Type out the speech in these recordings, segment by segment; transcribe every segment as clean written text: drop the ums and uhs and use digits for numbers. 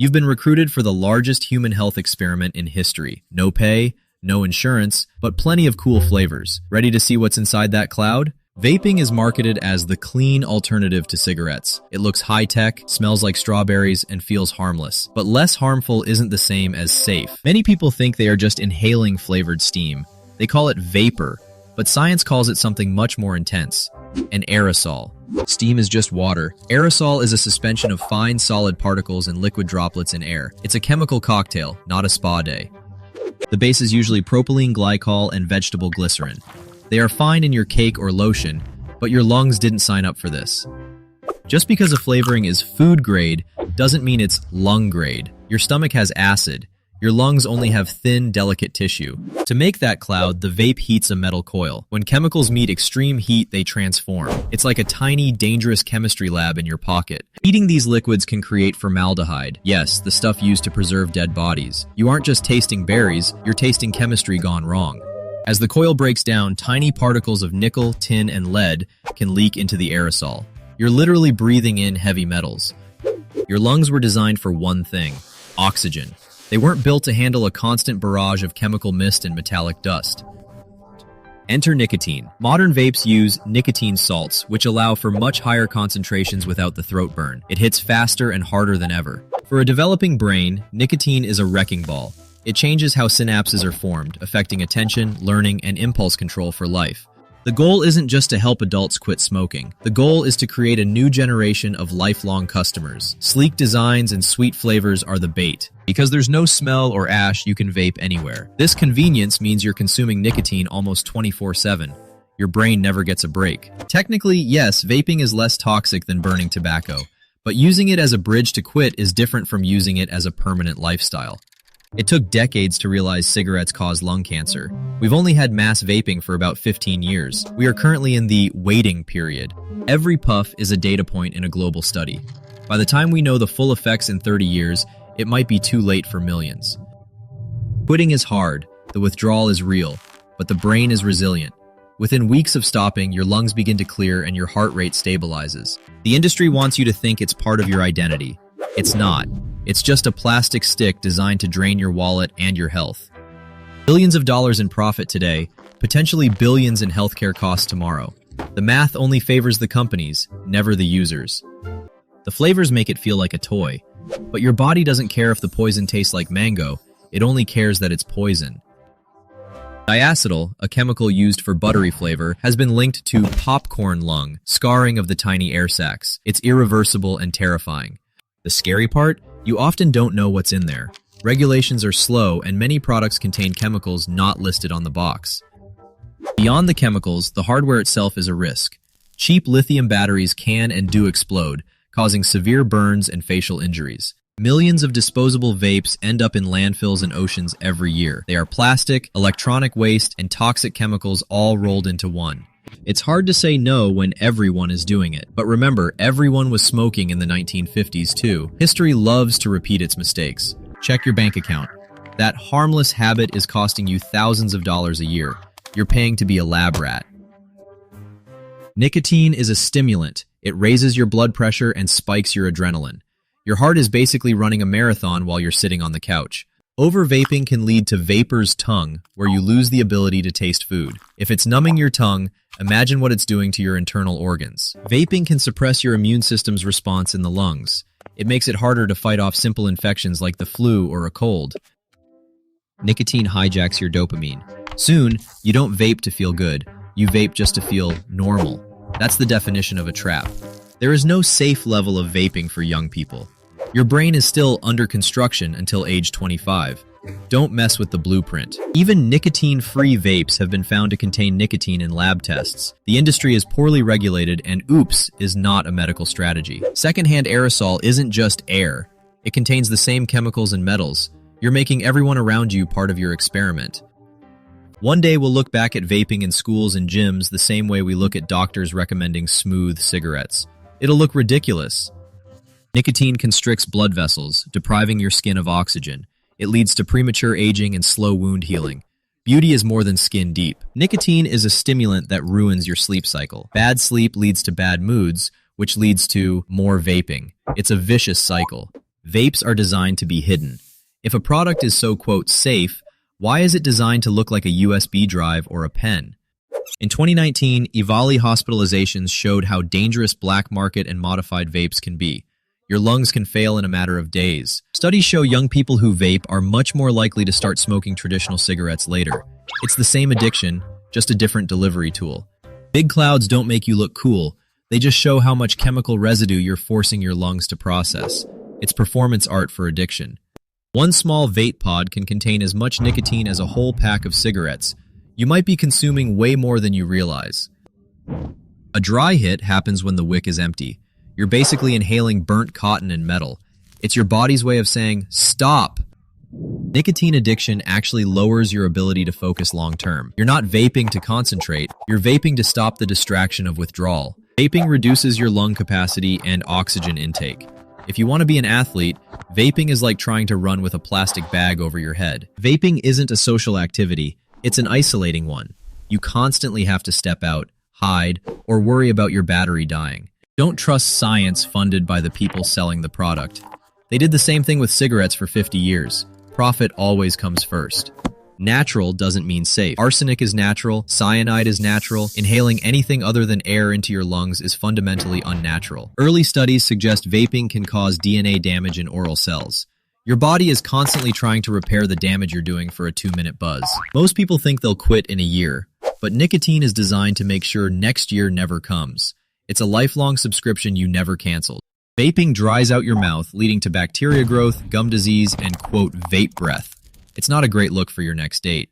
You've been recruited for the largest human health experiment in history. No pay, no insurance, but plenty of cool flavors. Ready to see what's inside that cloud? Vaping is marketed as the clean alternative to cigarettes. It looks high-tech, smells like strawberries, and feels harmless. But less harmful isn't the same as safe. Many people think they are just inhaling flavored steam. They call it vapor, but science calls it something much more intense: an aerosol. Steam is just water. Aerosol is a suspension of fine, solid particles and liquid droplets in air. It's a chemical cocktail, not a spa day. The base is usually propylene glycol and vegetable glycerin. They are fine in your cake or lotion, but your lungs didn't sign up for this. Just because a flavoring is food grade doesn't mean it's lung grade. Your stomach has acid. Your lungs only have thin, delicate tissue. To make that cloud, the vape heats a metal coil. When chemicals meet extreme heat, they transform. It's like a tiny, dangerous chemistry lab in your pocket. Eating these liquids can create formaldehyde. Yes, the stuff used to preserve dead bodies. You aren't just tasting berries, you're tasting chemistry gone wrong. As the coil breaks down, tiny particles of nickel, tin, and lead can leak into the aerosol. You're literally breathing in heavy metals. Your lungs were designed for one thing: oxygen. They weren't built to handle a constant barrage of chemical mist and metallic dust. Enter nicotine. Modern vapes use nicotine salts, which allow for much higher concentrations without the throat burn. It hits faster and harder than ever. For a developing brain, nicotine is a wrecking ball. It changes how synapses are formed, affecting attention, learning, and impulse control for life. The goal isn't just to help adults quit smoking. The goal is to create a new generation of lifelong customers. Sleek designs and sweet flavors are the bait. Because there's no smell or ash, you can vape anywhere. This convenience means you're consuming nicotine almost 24/7. Your brain never gets a break. Technically, yes, vaping is less toxic than burning tobacco, but using it as a bridge to quit is different from using it as a permanent lifestyle. It took decades to realize cigarettes cause lung cancer. We've only had mass vaping for about 15 years. We are currently in the waiting period. Every puff is a data point in a global study. By the time we know the full effects in 30 years, it might be too late for millions. Quitting is hard, the withdrawal is real, but the brain is resilient. Within weeks of stopping, your lungs begin to clear and your heart rate stabilizes. The industry wants you to think it's part of your identity. It's not. It's just a plastic stick designed to drain your wallet and your health. Billions of dollars in profit today, potentially billions in healthcare costs tomorrow. The math only favors the companies, never the users. The flavors make it feel like a toy, but your body doesn't care if the poison tastes like mango, it only cares that it's poison. Diacetyl, a chemical used for buttery flavor, has been linked to popcorn lung, scarring of the tiny air sacs. It's irreversible and terrifying. The scary part? You often don't know what's in there. Regulations are slow, and many products contain chemicals not listed on the box. Beyond the chemicals, the hardware itself is a risk. Cheap lithium batteries can and do explode, causing severe burns and facial injuries. Millions of disposable vapes end up in landfills and oceans every year. They are plastic, electronic waste, and toxic chemicals all rolled into one. It's hard to say no when everyone is doing it. But remember, everyone was smoking in the 1950s too. History loves to repeat its mistakes. Check your bank account. That harmless habit is costing you thousands of dollars a year. You're paying to be a lab rat. Nicotine is a stimulant. It raises your blood pressure and spikes your adrenaline. Your heart is basically running a marathon while you're sitting on the couch. Over-vaping can lead to vapor's tongue, where you lose the ability to taste food. If it's numbing your tongue, imagine what it's doing to your internal organs. Vaping can suppress your immune system's response in the lungs. It makes it harder to fight off simple infections like the flu or a cold. Nicotine hijacks your dopamine. Soon, you don't vape to feel good. You vape just to feel normal. That's the definition of a trap. There is no safe level of vaping for young people. Your brain is still under construction until age 25. Don't mess with the blueprint. Even nicotine-free vapes have been found to contain nicotine in lab tests. The industry is poorly regulated, and oops is not a medical strategy. Secondhand aerosol isn't just air. It contains the same chemicals and metals. You're making everyone around you part of your experiment. One day we'll look back at vaping in schools and gyms the same way we look at doctors recommending smooth cigarettes. It'll look ridiculous. Nicotine constricts blood vessels, depriving your skin of oxygen. It leads to premature aging and slow wound healing. Beauty is more than skin deep. Nicotine is a stimulant that ruins your sleep cycle. Bad sleep leads to bad moods, which leads to more vaping. It's a vicious cycle. Vapes are designed to be hidden. If a product is so, quote, safe, why is it designed to look like a USB drive or a pen? In 2019, EVALI hospitalizations showed how dangerous black market and modified vapes can be. Your lungs can fail in a matter of days. Studies show young people who vape are much more likely to start smoking traditional cigarettes later. It's the same addiction, just a different delivery tool. Big clouds don't make you look cool. They just show how much chemical residue you're forcing your lungs to process. It's performance art for addiction. One small vape pod can contain as much nicotine as a whole pack of cigarettes. You might be consuming way more than you realize. A dry hit happens when the wick is empty. You're basically inhaling burnt cotton and metal. It's your body's way of saying, stop! Nicotine addiction actually lowers your ability to focus long-term. You're not vaping to concentrate, you're vaping to stop the distraction of withdrawal. Vaping reduces your lung capacity and oxygen intake. If you want to be an athlete, vaping is like trying to run with a plastic bag over your head. Vaping isn't a social activity, it's an isolating one. You constantly have to step out, hide, or worry about your battery dying. Don't trust science funded by the people selling the product. They did the same thing with cigarettes for 50 years. Profit always comes first. Natural doesn't mean safe. Arsenic is natural, cyanide is natural. Inhaling anything other than air into your lungs is fundamentally unnatural. Early studies suggest vaping can cause DNA damage in oral cells. Your body is constantly trying to repair the damage you're doing for a 2-minute buzz. Most people think they'll quit in a year, but nicotine is designed to make sure next year never comes. It's a lifelong subscription you never cancel. Vaping dries out your mouth, leading to bacteria growth, gum disease, and, quote, vape breath. It's not a great look for your next date.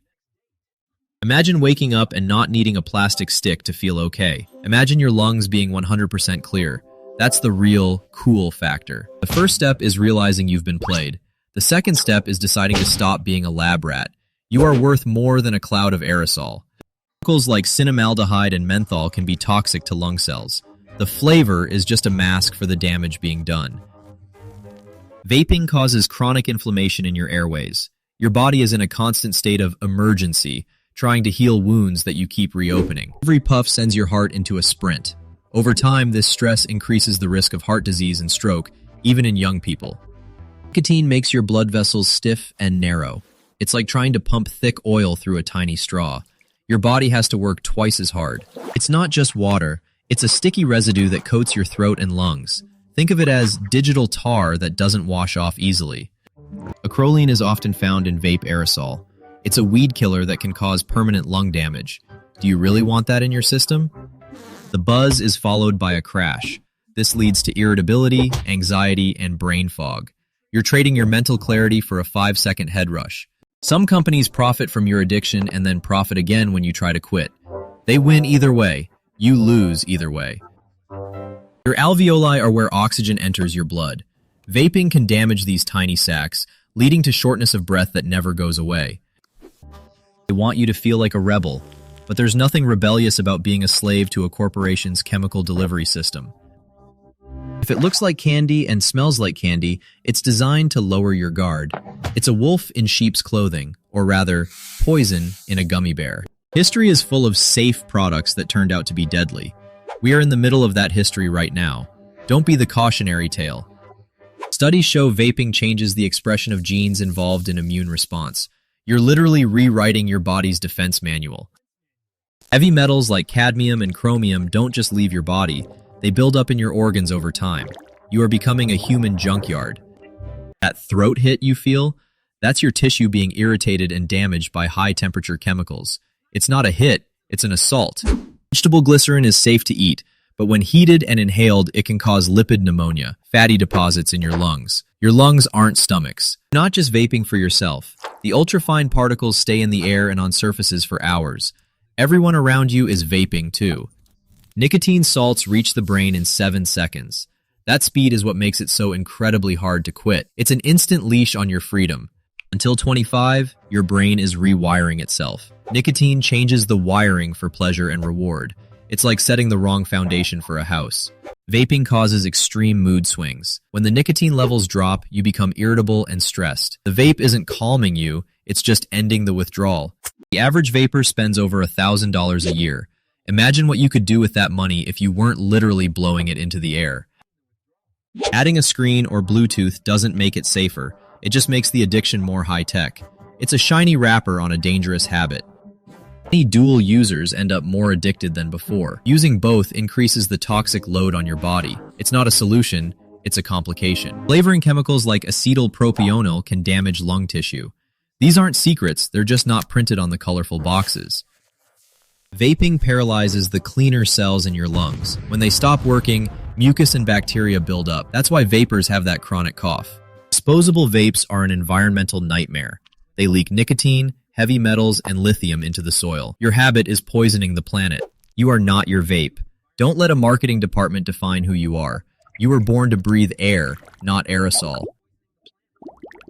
Imagine waking up and not needing a plastic stick to feel okay. Imagine your lungs being 100% clear. That's the real, cool factor. The first step is realizing you've been played. The second step is deciding to stop being a lab rat. You are worth more than a cloud of aerosol. Chemicals like cinnamaldehyde and menthol can be toxic to lung cells. The flavor is just a mask for the damage being done. Vaping causes chronic inflammation in your airways. Your body is in a constant state of emergency, trying to heal wounds that you keep reopening. Every puff sends your heart into a sprint. Over time, this stress increases the risk of heart disease and stroke, even in young people. Nicotine makes your blood vessels stiff and narrow. It's like trying to pump thick oil through a tiny straw. Your body has to work twice as hard. It's not just water. It's a sticky residue that coats your throat and lungs. Think of it as digital tar that doesn't wash off easily. Acrolein is often found in vape aerosol. It's a weed killer that can cause permanent lung damage. Do you really want that in your system? The buzz is followed by a crash. This leads to irritability, anxiety, and brain fog. You're trading your mental clarity for a 5-second head rush. Some companies profit from your addiction and then profit again when you try to quit. They win either way. You lose either way. Your alveoli are where oxygen enters your blood. Vaping can damage these tiny sacs, leading to shortness of breath that never goes away. They want you to feel like a rebel, but there's nothing rebellious about being a slave to a corporation's chemical delivery system. If it looks like candy and smells like candy, it's designed to lower your guard. It's a wolf in sheep's clothing, or rather, poison in a gummy bear. History is full of safe products that turned out to be deadly. We are in the middle of that history right now. Don't be the cautionary tale. Studies show vaping changes the expression of genes involved in immune response. You're literally rewriting your body's defense manual. Heavy metals like cadmium and chromium don't just leave your body, they build up in your organs over time. You are becoming a human junkyard. That throat hit you feel? That's your tissue being irritated and damaged by high-temperature chemicals. It's not a hit, it's an assault. Vegetable glycerin is safe to eat, but when heated and inhaled, it can cause lipid pneumonia, fatty deposits in your lungs. Your lungs aren't stomachs. You're not just vaping for yourself. The ultrafine particles stay in the air and on surfaces for hours. Everyone around you is vaping too. Nicotine salts reach the brain in 7 seconds. That speed is what makes it so incredibly hard to quit. It's an instant leash on your freedom. Until 25, your brain is rewiring itself. Nicotine changes the wiring for pleasure and reward. It's like setting the wrong foundation for a house. Vaping causes extreme mood swings. When the nicotine levels drop, you become irritable and stressed. The vape isn't calming you, it's just ending the withdrawal. The average vapor spends over $1,000 a year. Imagine what you could do with that money if you weren't literally blowing it into the air. Adding a screen or Bluetooth doesn't make it safer, it just makes the addiction more high-tech. It's a shiny wrapper on a dangerous habit. Many dual users end up more addicted than before. Using both increases the toxic load on your body. It's not a solution, it's a complication. Flavoring chemicals like acetylpropionyl can damage lung tissue. These aren't secrets, they're just not printed on the colorful boxes. Vaping paralyzes the cleaner cells in your lungs. When they stop working, mucus and bacteria build up. That's why vapors have that chronic cough. Disposable vapes are an environmental nightmare. They leak nicotine, heavy metals, and lithium into the soil. Your habit is poisoning the planet. You are not your vape. Don't let a marketing department define who you are. You were born to breathe air, not aerosol.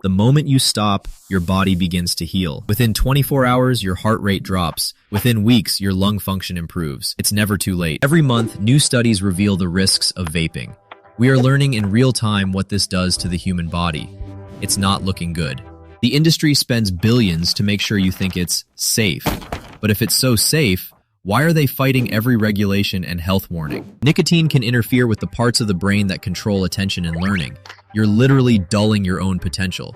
The moment you stop, your body begins to heal. Within 24 hours, your heart rate drops. Within weeks, your lung function improves. It's never too late. Every month, new studies reveal the risks of vaping. We are learning in real time what this does to the human body. It's not looking good. The industry spends billions to make sure you think it's safe. But if it's so safe, why are they fighting every regulation and health warning? Nicotine can interfere with the parts of the brain that control attention and learning. You're literally dulling your own potential.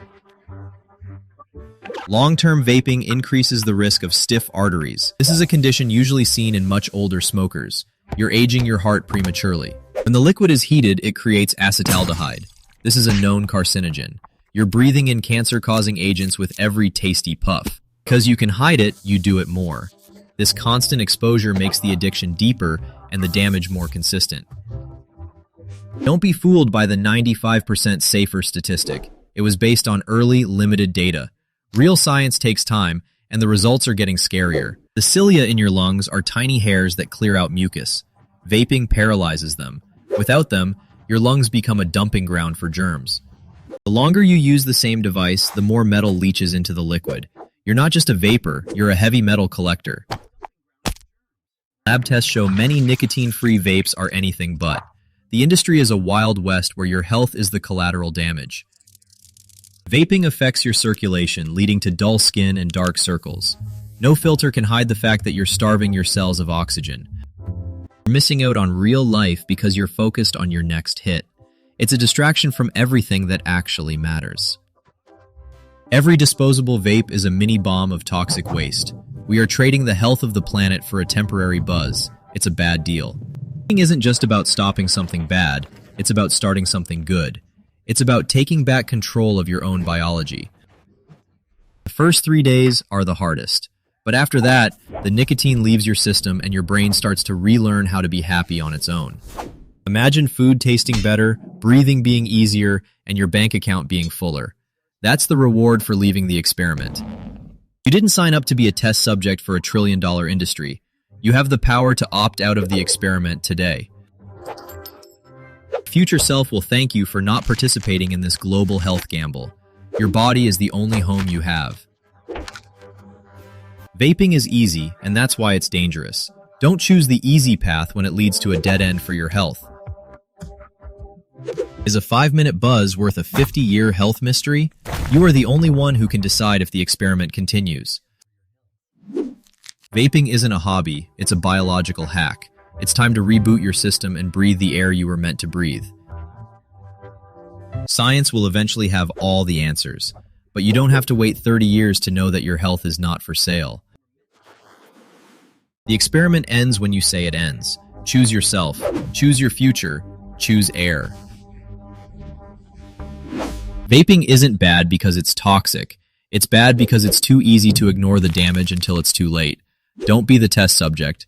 Long-term vaping increases the risk of stiff arteries. This is a condition usually seen in much older smokers. You're aging your heart prematurely. When the liquid is heated, it creates acetaldehyde. This is a known carcinogen. You're breathing in cancer-causing agents with every tasty puff. Because you can hide it, you do it more. This constant exposure makes the addiction deeper and the damage more consistent. Don't be fooled by the 95% safer statistic. It was based on early, limited data. Real science takes time, and the results are getting scarier. The cilia in your lungs are tiny hairs that clear out mucus. Vaping paralyzes them. Without them, your lungs become a dumping ground for germs. The longer you use the same device, the more metal leaches into the liquid. You're not just a vapor, you're a heavy metal collector. Lab tests show many nicotine-free vapes are anything but. The industry is a wild west where your health is the collateral damage. Vaping affects your circulation, leading to dull skin and dark circles. No filter can hide the fact that you're starving your cells of oxygen. You're missing out on real life because you're focused on your next hit. It's a distraction from everything that actually matters. Every disposable vape is a mini bomb of toxic waste. We are trading the health of the planet for a temporary buzz. It's a bad deal. Vaping isn't just about stopping something bad, it's about starting something good. It's about taking back control of your own biology. The first 3 days are the hardest. But after that, the nicotine leaves your system and your brain starts to relearn how to be happy on its own. Imagine food tasting better, breathing being easier, and your bank account being fuller. That's the reward for leaving the experiment. You didn't sign up to be a test subject for a trillion-dollar industry. You have the power to opt out of the experiment today. Future self will thank you for not participating in this global health gamble. Your body is the only home you have. Vaping is easy, and that's why it's dangerous. Don't choose the easy path when it leads to a dead end for your health. Is a 5-minute buzz worth a 50-year health mystery? You are the only one who can decide if the experiment continues. Vaping isn't a hobby, it's a biological hack. It's time to reboot your system and breathe the air you were meant to breathe. Science will eventually have all the answers, but you don't have to wait 30 years to know that your health is not for sale. The experiment ends when you say it ends. Choose yourself, choose your future, choose air. Vaping isn't bad because it's toxic. It's bad because it's too easy to ignore the damage until it's too late. Don't be the test subject.